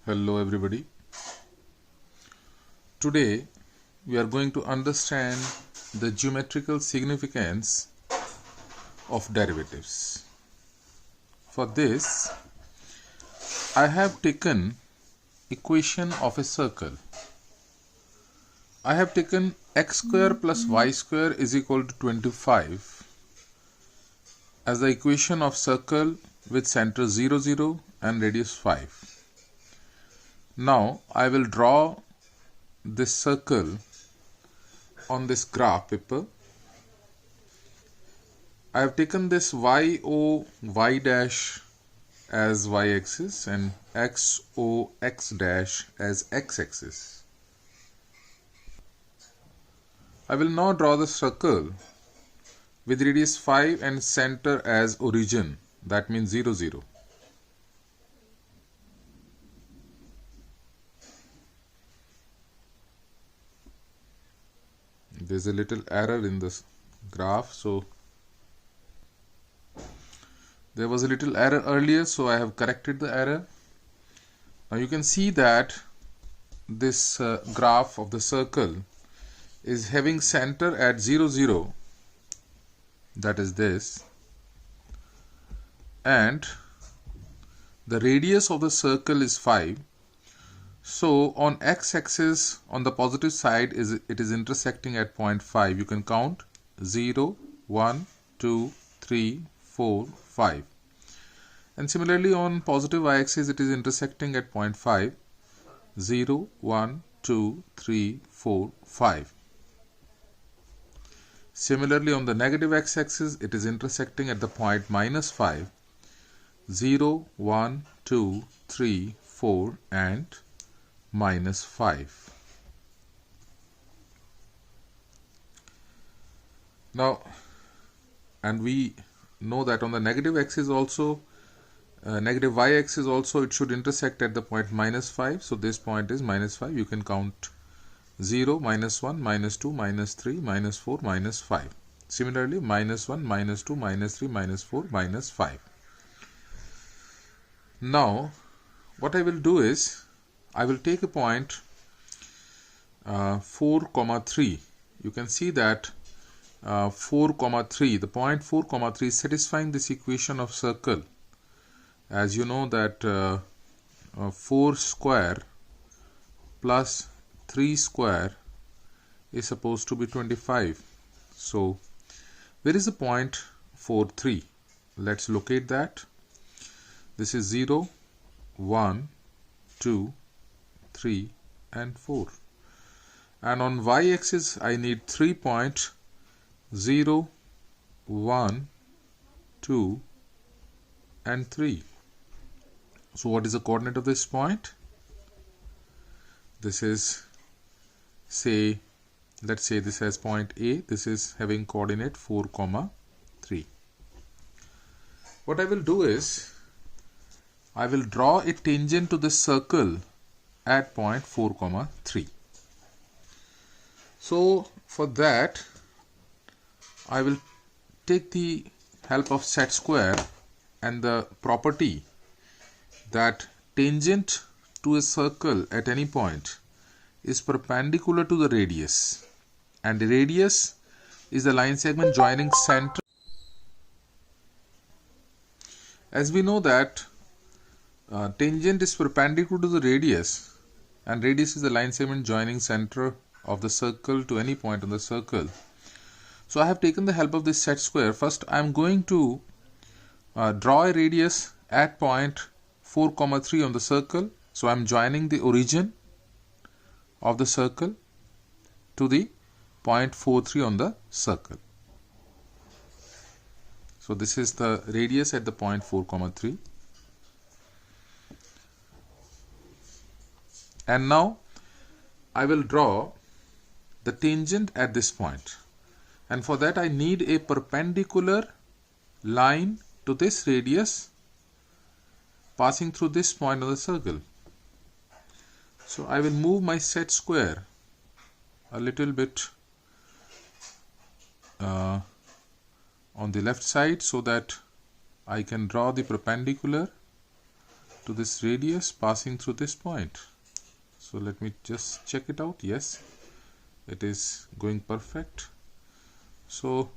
Hello everybody. Today we are going to understand the geometrical significance of derivatives. For this, I have taken equation of a circle. I have taken x square plus y square is equal to 25 as the equation of circle with center 0, 0 and radius 5. Now I will draw this circle on this graph paper. I have taken this y dash as y-axis and x dash as x-axis. I will now draw the circle with radius 5 and center as origin, that means 0, 0. There's a little error in this graph, so there was a little error earlier, so I have corrected the error. Now you can see that this graph of the circle is having center at 0, 0, that is this, and the radius of the circle is 5. So on x-axis on the positive side it is intersecting at point 5. You can count 0, 1, 2, 3, 4, 5. And similarly on positive y-axis it is intersecting at point 5. 0, 1, 2, 3, 4, 5. Similarly on the negative x-axis it is intersecting at the point minus 5. 0, 1, 2, 3, 4 and minus 5. Now, and we know that on the negative axis also, negative y-axis also, it should intersect at the point minus 5. So this point is minus 5. You can count 0, minus 1, minus 2, minus 3, minus 4, minus 5. Similarly, minus 1, minus 2, minus 3, minus 4, minus 5. Now, what I will do is, I will take a point 4, 3. You can see that 4, 3, the point 4, 3 is satisfying this equation of circle. As you know that 4 square plus 3 square is supposed to be 25. So, where is the point 4, 3? Let's locate that. This is 0, 1, 2, 3 and 4. And on y-axis I need 3 points 0, 1, 2 and 3. So what is the coordinate of this point? This is, let's say this has point A. This is having coordinate 4, 3. What I will do is, I will draw a tangent to this circle at point 4, 3. So for that I will take the help of set square and the property that tangent to a circle at any point is perpendicular to the radius, and the radius is the line segment joining center. As we know that tangent is perpendicular to the radius, and radius is the line segment joining center of the circle to any point on the circle. So I have taken the help of this set square. First I am going to draw a radius at point 4, 3 on the circle. So I am joining the origin of the circle to the point 4, 3 on the circle. So this is the radius at the point 4, 3. And now I will draw the tangent at this point, and for that I need a perpendicular line to this radius passing through this point of the circle. So I will move my set square a little bit on the left side so that I can draw the perpendicular to this radius passing through this point. So let me just check it out. Yes, it is going perfect. So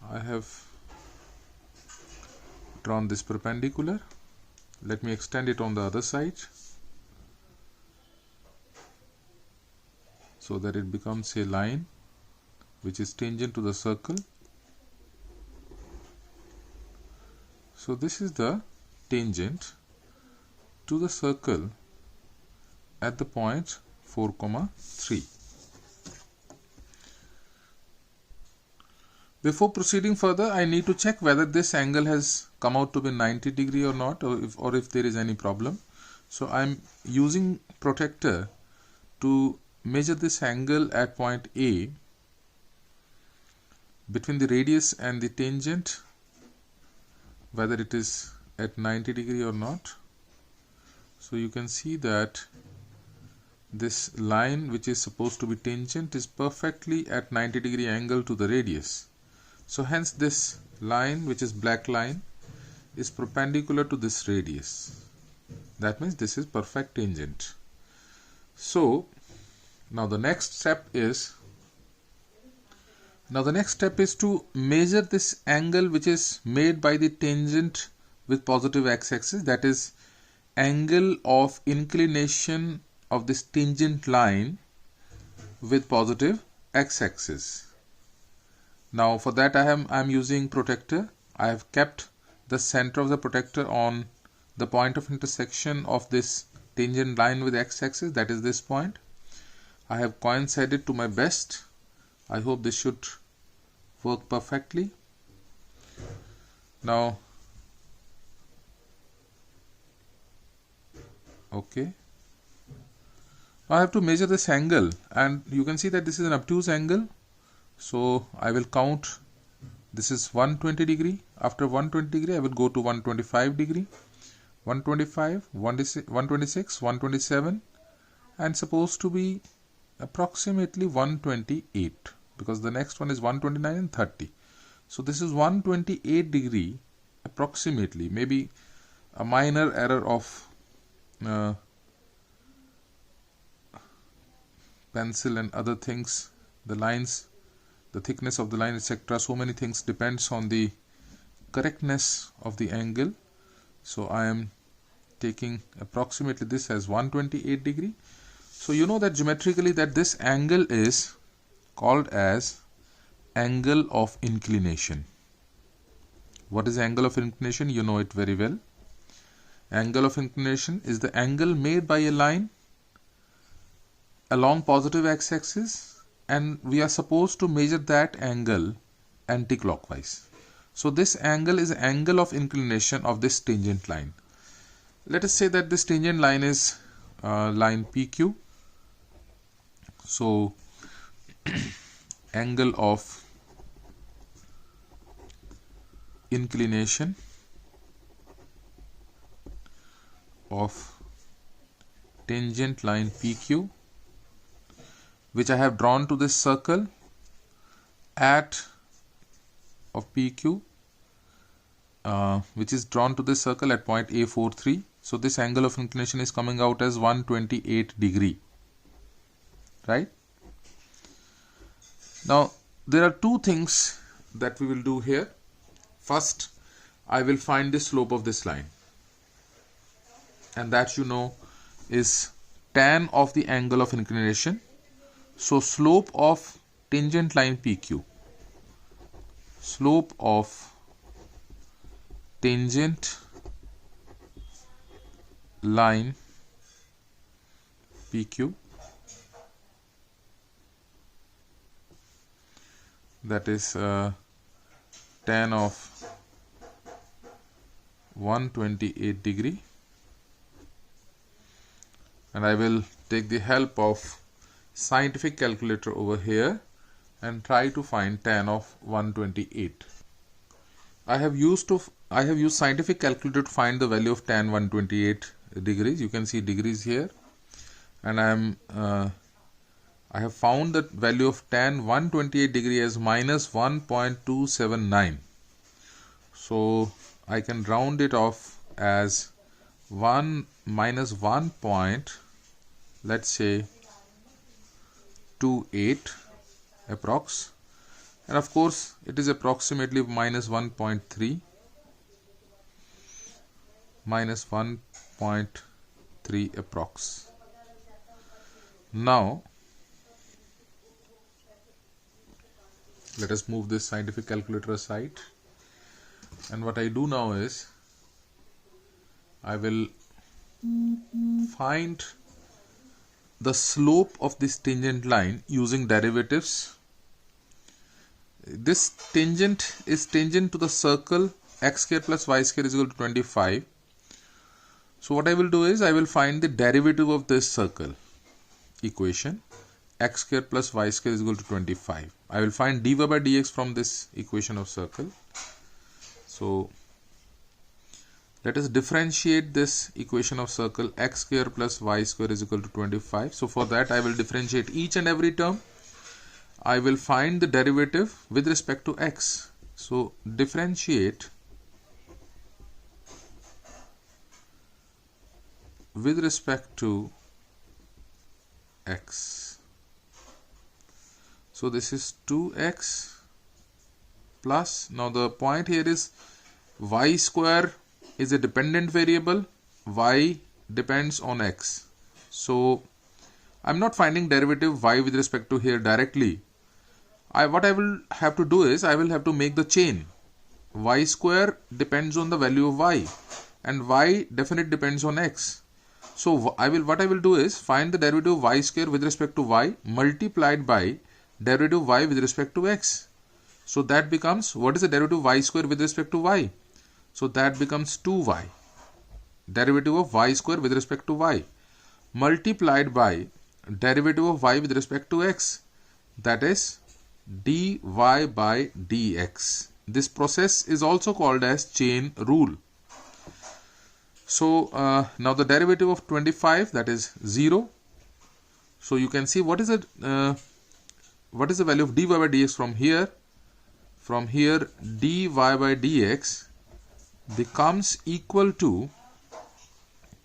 I have drawn this perpendicular. Let me extend it on the other side so that it becomes a line which is tangent to the circle. So this is the tangent to the circle at the point 4, 3. Before proceeding further, I need to check whether this angle has come out to be 90 degree or not, or if there is any problem. So I am using protractor to measure this angle at point A between the radius and the tangent, whether it is at 90 degree or not. So you can see that this line, which is supposed to be tangent, is perfectly at 90 degree angle to the radius. So hence this line, which is black line, is perpendicular to this radius. That means this is perfect tangent. So now the next step is to measure this angle which is made by the tangent with positive x-axis, that is angle of inclination of this tangent line with positive x-axis. Now for that I am using protractor. I have kept the center of the protractor on the point of intersection of this tangent line with x-axis, that is this point. I have coincided to my best. I hope this should work perfectly. Now, okay. I have to measure this angle, and you can see that this is an obtuse angle. So I will count. This is 120 degree. After 120 degree, I will go to 125 degree, 125, 126, 127, and supposed to be approximately 128, because the next one is 129 and 30. So this is 128 degree approximately, maybe a minor error of pencil and other things, the lines, the thickness of the line, etc. So many things depends on the correctness of the angle. So I am taking approximately this as 128 degree. So you know that geometrically that this angle is called as angle of inclination. What is angle of inclination? You know it very well. Angle of inclination is the angle made by a line along positive x-axis, and we are supposed to measure that angle anti-clockwise. So this angle is angle of inclination of this tangent line. Let us say that this tangent line is line PQ. So angle of inclination of tangent line PQ, which I have drawn to this circle at of PQ, which is drawn to this circle at point A43. So this angle of inclination is coming out as 128 degree, right? Now there are two things that we will do here. First, I will find the slope of this line, and that you know is tan of the angle of inclination. So slope of tangent line PQ, slope of tangent line PQ, that is tan of 128 degree, and I will take the help of scientific calculator over here and try to find tan of 128. I have used scientific calculator to find the value of tan 128 degrees. You can see degrees here, and I have found the value of tan 128 degree as minus 1.279. So I can round it off as 1 minus 1 point, let's say 28 approx, and of course it is approximately minus 1.3 approx. Now let us move this scientific calculator aside, and what I do now is I will find the slope of this tangent line using derivatives. This tangent is tangent to the circle x square plus y square is equal to 25. So what I will do is I will find the derivative of this circle equation, x square plus y square is equal to 25. I will find dy by dx from this equation of circle. So let us differentiate this equation of circle, x square plus y square is equal to 25. So for that I will differentiate each and every term. I will find the derivative with respect to x. So differentiate with respect to x. So this is 2x plus, now the point here is y square is a dependent variable, y depends on x. So I'm not finding derivative y with respect to here directly. What I will have to do is I will have to make the chain. Y square depends on the value of y, and y definitely depends on x. So what I will do is find the derivative of y square with respect to y multiplied by derivative of y with respect to x. So that becomes, what is the derivative of y square with respect to y? So that becomes 2y, derivative of y square with respect to y, multiplied by derivative of y with respect to x, that is dy by dx. This process is also called as chain rule. So now the derivative of 25, that is 0. So you can see what is the value of dy by dx from here. From here dy by dx becomes equal to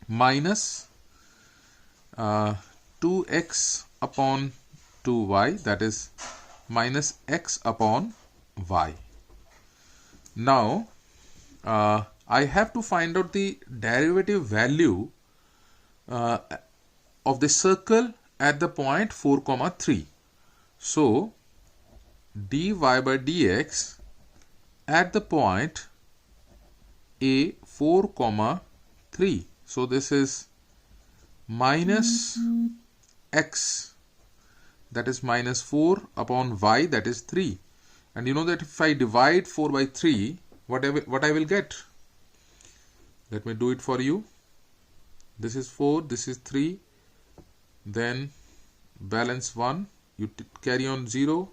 minus 2x upon 2y, that is minus x upon y. Now I have to find out the derivative value of the circle at the point 4, 3. So dy by dx at the point a 4, 3. So this is minus x, that is minus 4 upon y, that is 3. And you know that if I divide 4 by 3, what I will get? Let me do it for you. This is 4, this is 3, then balance 1, you carry on 0.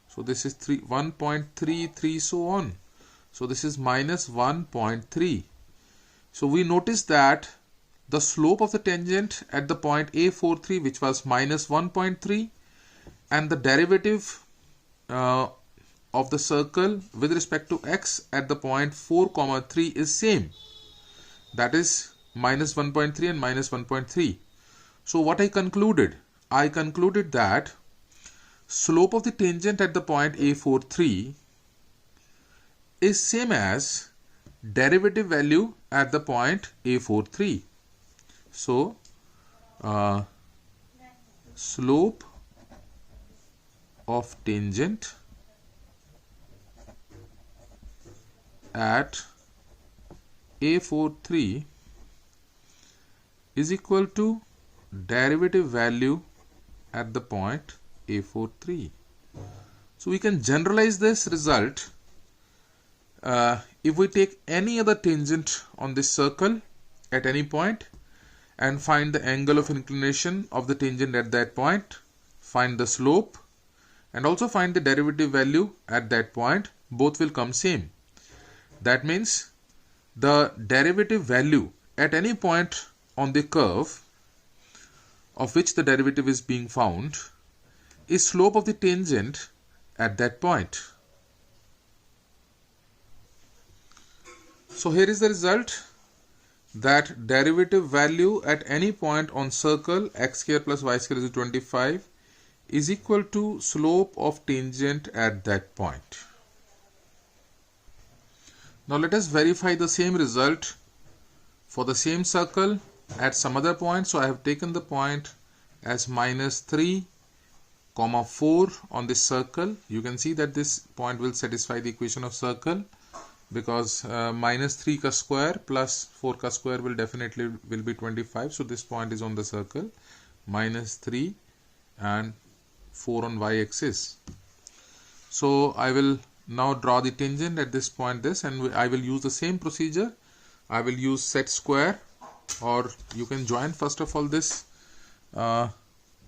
So this is 3, 1.33, so on. So this is minus 1.3. So we notice that the slope of the tangent at the point A43, which was minus 1.3, and the derivative of the circle with respect to x at the point 4, 3 is same. That is minus 1.3 and minus 1.3. So what I concluded? I concluded that slope of the tangent at the point A43 is same as derivative value at the point A43. So slope of tangent at A43 is equal to derivative value at the point A43. So we can generalize this result if we take any other tangent on this circle at any point and find the angle of inclination of the tangent at that point, find the slope, and also find the derivative value at that point, both will come same. That means the derivative value at any point on the curve of which the derivative is being found is slope of the tangent at that point. So here is the result. that derivative value at any point on circle x square plus y square is 25 is equal to slope of tangent at that point. Now let us verify the same result for the same circle at some other point. So I have taken the point as minus 3, 4 on this circle. You can see that this point will satisfy the equation of circle, because minus 3 ka square plus 4 ka square will definitely be 25. So this point is on the circle, minus 3 and 4 on y-axis. So I will now draw the tangent at this point, and I will use the same procedure. I will use set square, or you can join first of all this O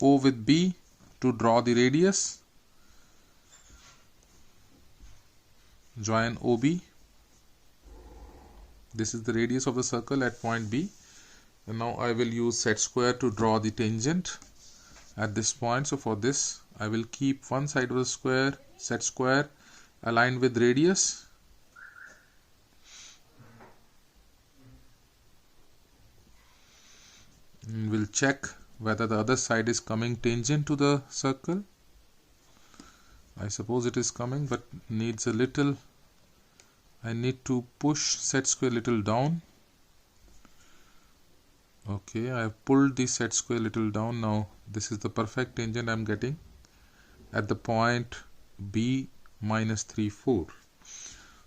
with B to draw the radius. Join OB. This is the radius of the circle at point B, and now I will use set square to draw the tangent at this point. So for this I will keep one side of the square, set square, aligned with radius. And we'll check whether the other side is coming tangent to the circle. I suppose it is coming, but needs a little, I need to push set square little down. Okay, I have pulled the set square little down. Now this is the perfect tangent I am getting at the point B minus 3, 4.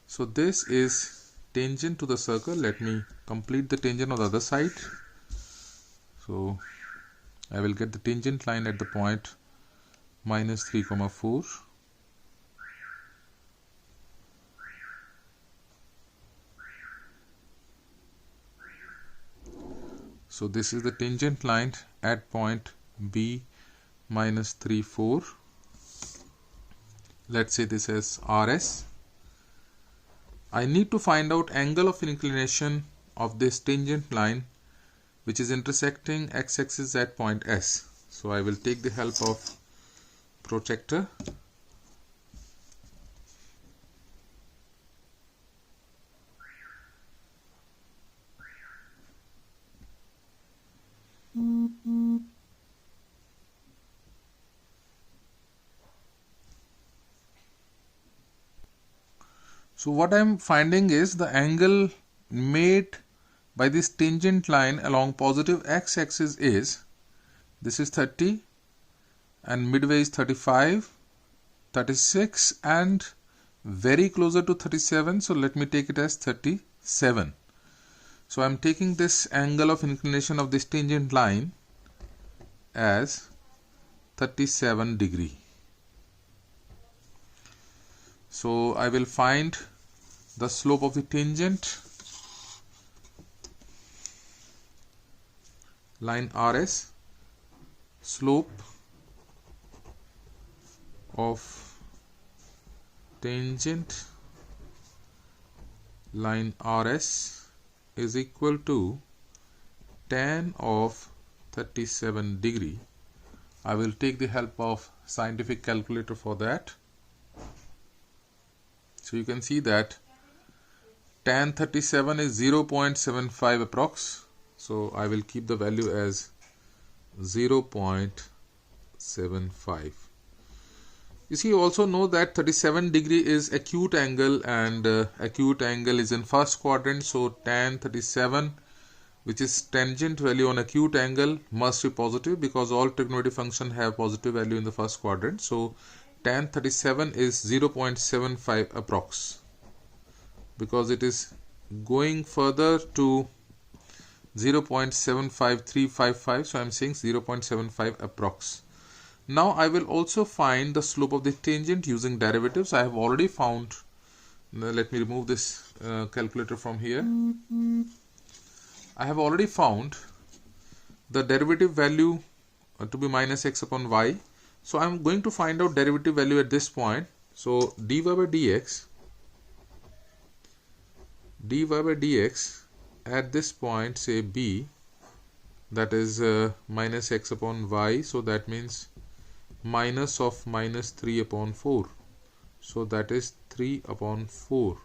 So this is tangent to the circle. Let me complete the tangent on the other side. So I will get the tangent line at the point minus 3, 4. So this is the tangent line at point B minus 3, 4. Let's say this is RS. I need to find out angle of inclination of this tangent line which is intersecting x-axis at point S. So I will take the help of protractor. So what I am finding is the angle made by this tangent line along positive x-axis is, this is 30 and midway is 35, 36 and very closer to 37. So let me take it as 37. So I am taking this angle of inclination of this tangent line as 37 degree. So I will find the slope of the tangent line RS, slope of tangent line RS is equal to tan of 37 degree. I will take the help of scientific calculator for that. So you can see that tan 37 is 0.75 approx. So I will keep the value as 0.75. You see, you also know that 37 degree is acute angle, and acute angle is in first quadrant. So tan 37, which is tangent value on acute angle, must be positive because all trigonometric functions have positive value in the first quadrant. So tan 37 is 0.75 approx, because it is going further to 0.75355. So I am saying 0.75 approx. Now I will also find the slope of the tangent using derivatives. I have already found, let me remove this calculator from here. I have already found the derivative value to be minus x upon y. So I am going to find out derivative value at this point. So dy by dx at this point, say B, that is minus x upon y. So that means minus of minus 3 upon 4. So that is 3 upon 4.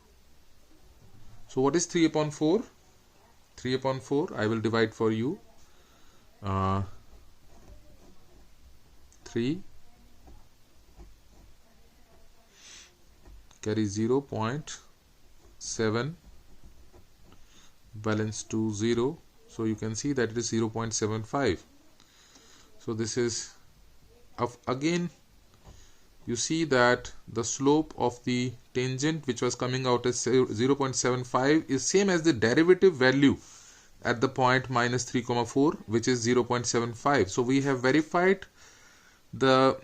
So what is 3 upon 4? 3 upon 4, I will divide for you. 3 carry 0.7 balance to 0, so you can see that it is 0.75. so this is again you see that the slope of the tangent which was coming out as 0.75 is same as the derivative value at the point minus 3, 4, which is 0.75. So we have verified the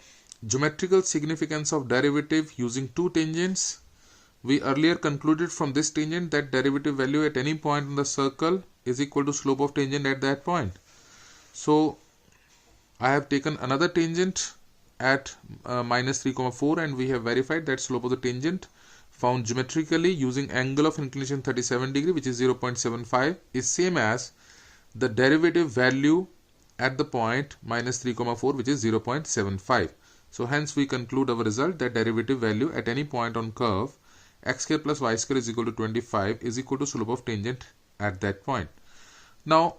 geometrical significance of derivative using two tangents. We earlier concluded from this tangent that derivative value at any point in the circle is equal to slope of tangent at that point. So I have taken another tangent at minus 3, 4, and we have verified that slope of the tangent found geometrically using angle of inclination 37 degree, which is 0.75, is same as the derivative value at the point minus 3, 4, which is 0.75. So hence we conclude our result that derivative value at any point on curve x square plus y square is equal to 25 is equal to slope of tangent at that point. Now,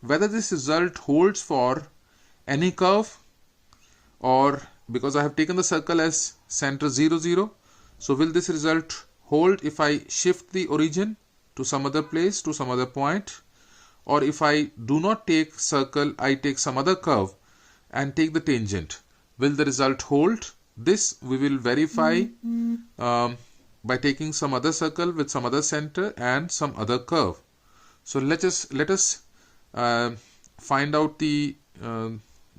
whether this result holds for any curve, or because I have taken the circle as center 0, 0, so will this result hold if I shift the origin to some other place, to some other point, or if I do not take circle, I take some other curve and take the tangent, will the result hold? This we will verify by taking some other circle with some other center and some other curve. So let us find out the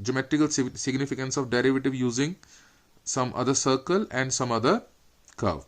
geometrical significance of derivative using some other circle and some other curve.